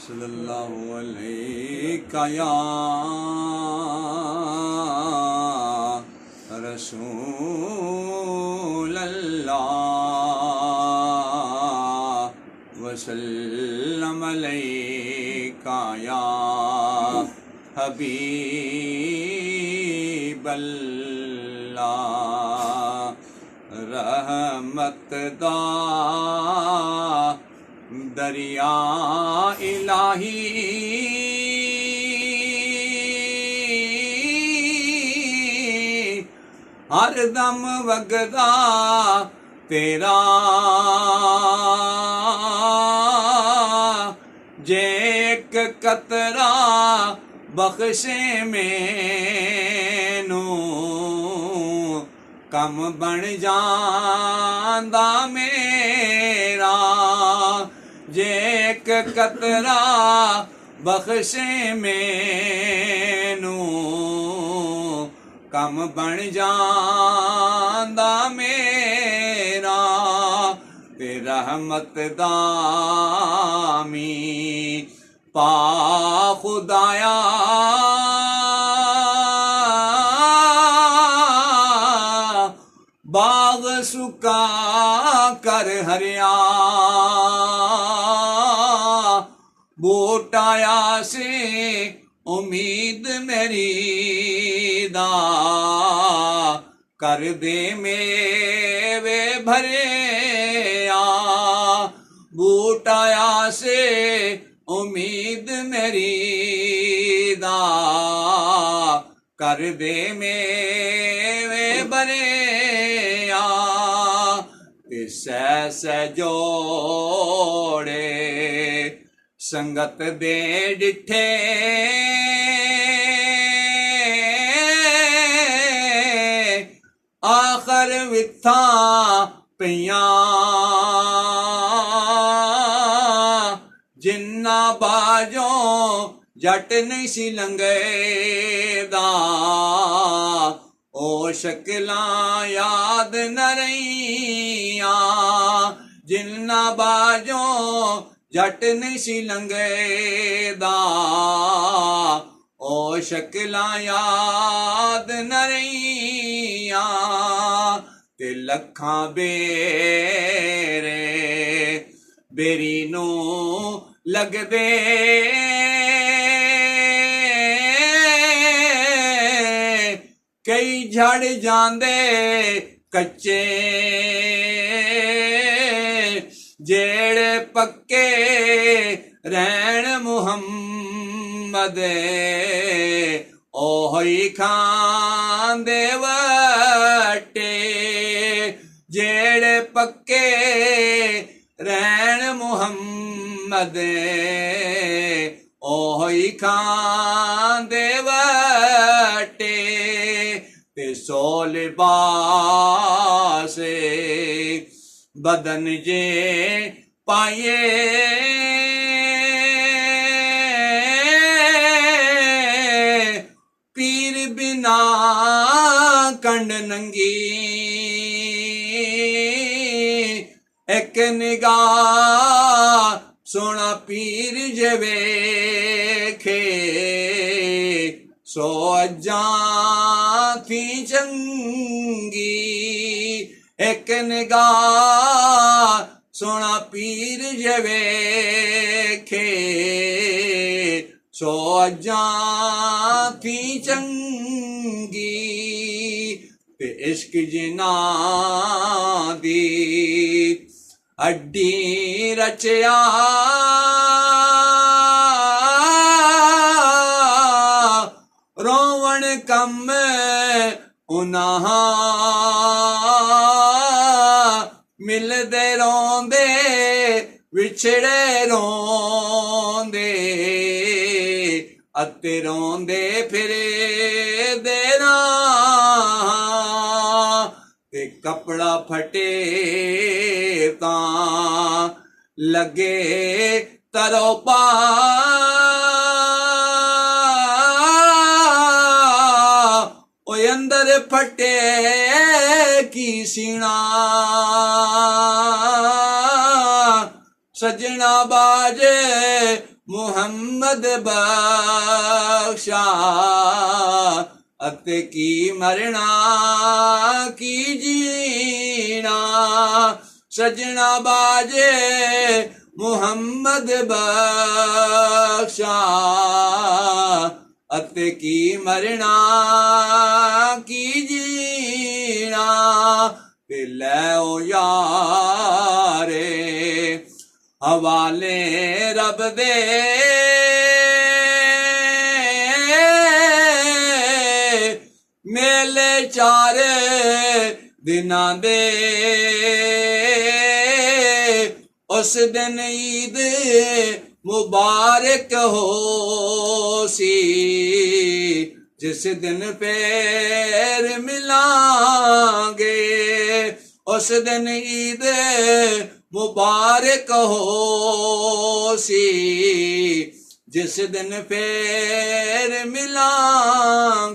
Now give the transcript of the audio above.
सल्लल्लाहु अलैका या रसूल अल्लाह वसल्लम अलैका या हबीब अल्लाह रहमत दा दरिया इलाही हर दम वगदा तेरा जे एक कतरा बख्शे मैनू कम बन जांदा मेरा जे एक कतरा बख्शे मैनू कम बन जांदा मेरा ते रहमत दामी पा खुदाया बाग सुका कर हरिया बूटाया से उम्मीद मेरी दा कर दे मेवे भरे बूटाया से उम्मीद मेरी दा कर दे मेवे भरे सै जोड़े संगत दे डिठे आखर विथा पिया जिन्ना बाजों जट नहीं सी लंघदा ओ शक्लां याद न रहियां जिन्ना बाजों जट नहीं सी लंघदा ओ शक्लां याद न रहियां ते लखां बेरे बेरी नू लगदे कई झड़ जांदे कच्चे जेड़े पक्के रहन मुहम्मद ओही खांदे वटे जेड़े पक्के रहन मुहम्मद ओही खांदे वटे सो लिबासे बदन जे पाए पीर बिना कंड नंगी एक निगाह सोना पीर जे वेखे सो अज्जा थी चंगी एक निगाह सोना पीर जे वेखे सो अज्जा थी चंगी ते इश्क जिना दी अड्डी रचया रोवण कम उन्हां मिलदे रोंदे विछड़े रोंदे अते रोंदे फिरे देना ते कपड़ा फटे तां लगे तरो पा अंदर फटे की सीना सजन ਸਜਣਾ ਬਾਜੇ ਮੁਹੰਮਦ ਬਖਸ਼ਾ ਅਤੇ ਕੀ ਮਰਨਾ ਕੀ ਜੀਣਾ ਸਜਣਾ ਬਾਜੇ ਮੁਹੰਮਦ ਬਖਸ਼ਾ ਅਤੇ ਕੀ ਮਰਨਾ ਕੀ ਜੀਣਾ ਤੇ ਲੈ ਓ ਯਾਰੇ ਹਵਾਲੇ ਰੱਬ ਦੇ ਮੇਲੇ ਚਾਰ ਦਿਨਾਂ ਦੇ ਉਸ ਦਿਨ ਈਦ ਮੁਬਾਰਕ ਹੋ ਸੀ ਜਿਸ ਦਿਨ ਫੇਰ ਮਿਲਾਂਗੇ ਉਸ ਦਿਨ ਈਦ ਮੁਬਾਰਕ ਹੋ ਸੀ ਜਿਸ ਦਿਨ ਫੇਰ ਮਿਲਾਂਗੇ